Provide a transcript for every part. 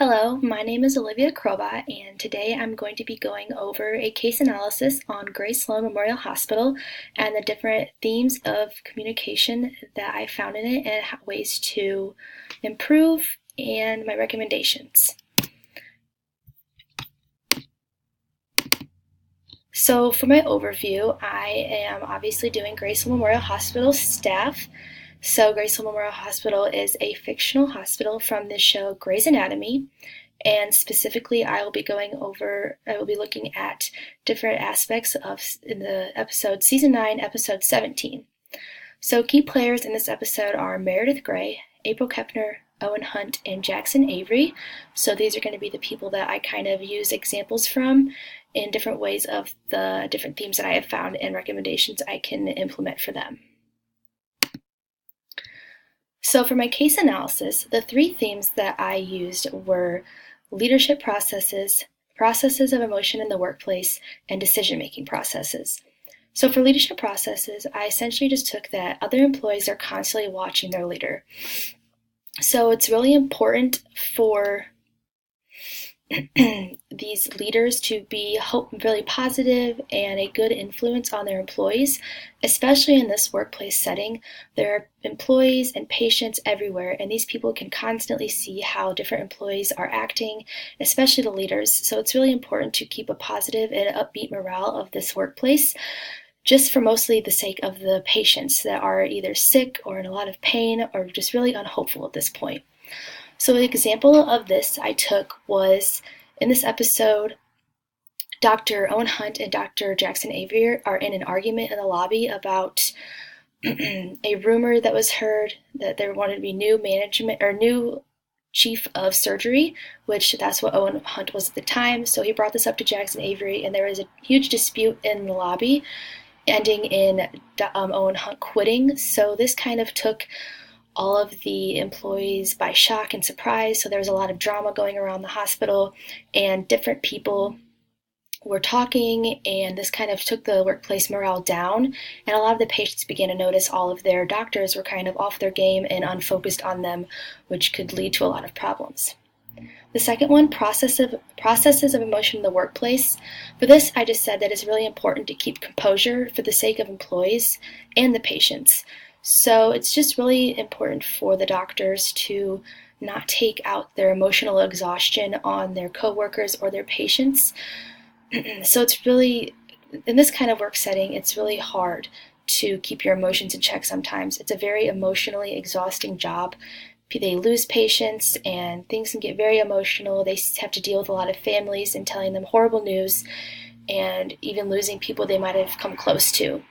Hello, my name is Olivia Crobot, and today I'm going to be going over a case analysis on Grace Sloan Memorial Hospital and the different themes of communication that I found in it and ways to improve and my recommendations. So for my overview, I am obviously doing Grace Sloan Memorial Hospital staff. So Grace Sloan Memorial Hospital is a fictional hospital from the show Grey's Anatomy, and specifically I will be looking at different aspects of in the episode Season 9, Episode 17. So key players in this episode are Meredith Grey, April Kepner, Owen Hunt, and Jackson Avery. So these are going to be the people that I kind of use examples from in different ways of the different themes that I have found and recommendations I can implement for them. So for my case analysis, the three themes that I used were leadership processes, processes of emotion in the workplace, and decision-making processes. So for leadership processes, I essentially just took that other employees are constantly watching their leader. So it's really important for these leaders to be really positive and a good influence on their employees, especially in this workplace setting. There are employees and patients everywhere, and these people can constantly see how different employees are acting, especially the leaders. So it's really important to keep a positive and upbeat morale of this workplace, just for mostly the sake of the patients that are either sick or in a lot of pain or just really unhopeful at this point. So an example of this I took was in this episode, Dr. Owen Hunt and Dr. Jackson Avery are in an argument in the lobby about a rumor that was heard that there wanted to be new chief of surgery, which that's what Owen Hunt was at the time. So he brought this up to Jackson Avery, and there was a huge dispute in the lobby, ending in Owen Hunt quitting. So this kind of took all of the employees by shock and surprise. So there was a lot of drama going around the hospital, and different people were talking, and this kind of took the workplace morale down, and a lot of the patients began to notice all of their doctors were kind of off their game and unfocused on them, which could lead to a lot of problems. The second one, processes of emotion in the workplace. For this, I just said that it's really important to keep composure for the sake of employees and the patients. So it's just really important for the doctors to not take out their emotional exhaustion on their coworkers or their patients. So it's really, in this kind of work setting, it's really hard to keep your emotions in check sometimes. It's a very emotionally exhausting job. They lose patients and things can get very emotional. They have to deal with a lot of families and telling them horrible news, and even losing people they might have come close to.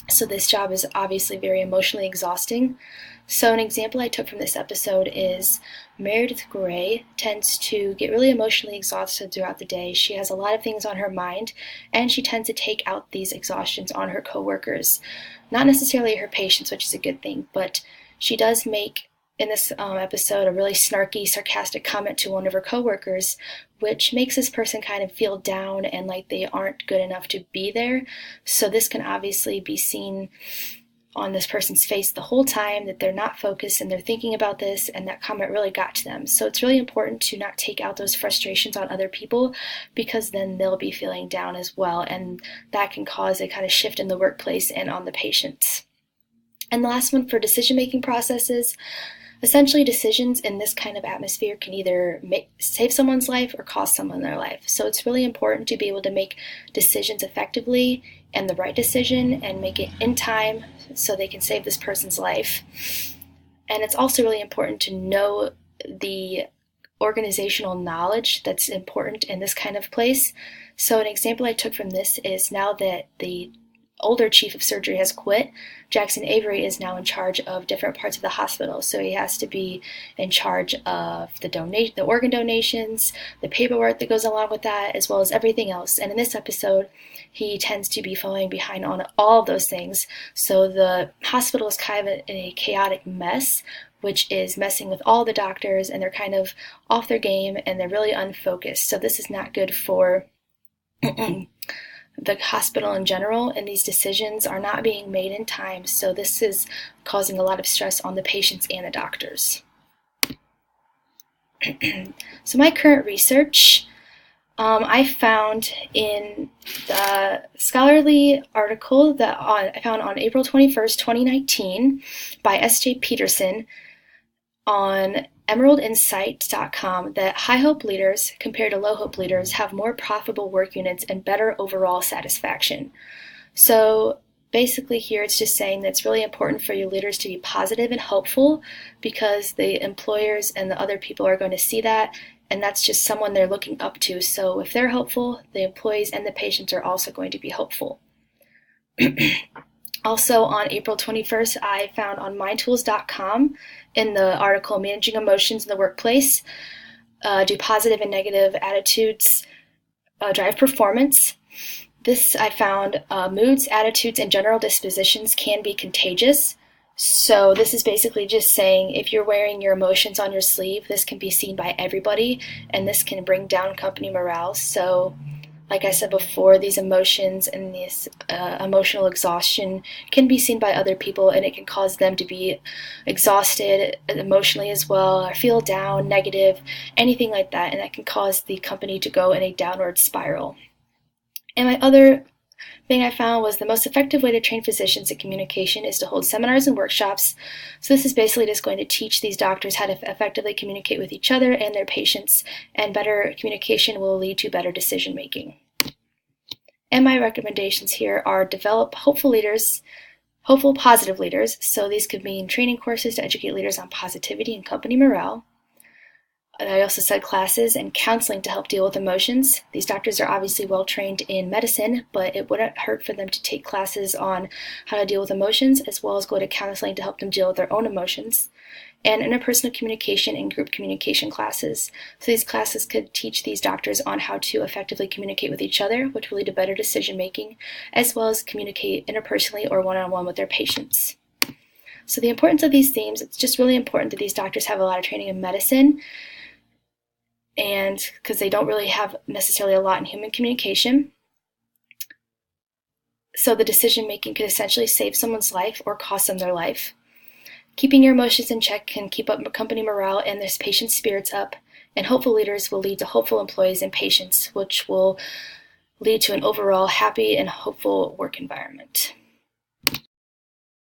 So this job is obviously very emotionally exhausting. So an example I took from this episode is Meredith Grey tends to get really emotionally exhausted throughout the day. She has a lot of things on her mind, and she tends to take out these exhaustions on her coworkers. Not necessarily her patients, which is a good thing, but she does make in this episode a really snarky, sarcastic comment to one of her coworkers, which makes this person kind of feel down and like they aren't good enough to be there. So this can obviously be seen on this person's face the whole time, that they're not focused and they're thinking about this, and that comment really got to them. So it's really important to not take out those frustrations on other people, because then they'll be feeling down as well, and that can cause a kind of shift in the workplace and on the patients. And the last one, for decision-making processes. Essentially, decisions in this kind of atmosphere can either save someone's life or cost someone their life. So it's really important to be able to make decisions effectively and the right decision and make it in time so they can save this person's life. And it's also really important to know the organizational knowledge that's important in this kind of place. So an example I took from this is, now that the older chief of surgery has quit, Jackson Avery is now in charge of different parts of the hospital. So he has to be in charge of the organ donations, the paperwork that goes along with that, as well as everything else. And in this episode, he tends to be falling behind on all of those things. So the hospital is kind of in a chaotic mess, which is messing with all the doctors, and they're kind of off their game and they're really unfocused. So this is not good for the hospital in general, and these decisions are not being made in time, so this is causing a lot of stress on the patients and the doctors. So my current research, I found in the scholarly article that I found on April 21st, 2019 by S.J. Peterson on emeraldinsight.com that high hope leaders compared to low hope leaders have more profitable work units and better overall satisfaction. So basically here it's just saying that it's really important for your leaders to be positive and hopeful because the employers and the other people are going to see that, and that's just someone they're looking up to. So if they're hopeful, the employees and the patients are also going to be hopeful. Also on April 21st, I found on mindtools.com in the article Managing Emotions in the Workplace, do positive and negative attitudes drive performance? This I found moods, attitudes, and general dispositions can be contagious. So this is basically just saying if you're wearing your emotions on your sleeve, this can be seen by everybody, and this can bring down company morale. So like I said before, these emotions and this emotional exhaustion can be seen by other people, and it can cause them to be exhausted emotionally as well, or feel down, negative, anything like that, and that can cause the company to go in a downward spiral. And my other thing I found was the most effective way to train physicians in communication is to hold seminars and workshops. So this is basically just going to teach these doctors how to effectively communicate with each other and their patients, and better communication will lead to better decision making. And my recommendations here are develop hopeful leaders, hopeful positive leaders. So these could mean training courses to educate leaders on positivity and company morale. I also said classes and counseling to help deal with emotions. These doctors are obviously well trained in medicine, but it wouldn't hurt for them to take classes on how to deal with emotions, as well as go to counseling to help them deal with their own emotions. And interpersonal communication and group communication classes. So these classes could teach these doctors on how to effectively communicate with each other, which will lead to better decision making, as well as communicate interpersonally or one-on-one with their patients. So the importance of these themes, it's just really important that these doctors have a lot of training in medicine, and because they don't really have necessarily a lot in human communication. So the decision making could essentially save someone's life or cost them their life. Keeping your emotions in check can keep up company morale and their patients' spirits up, and hopeful leaders will lead to hopeful employees and patients, which will lead to an overall happy and hopeful work environment.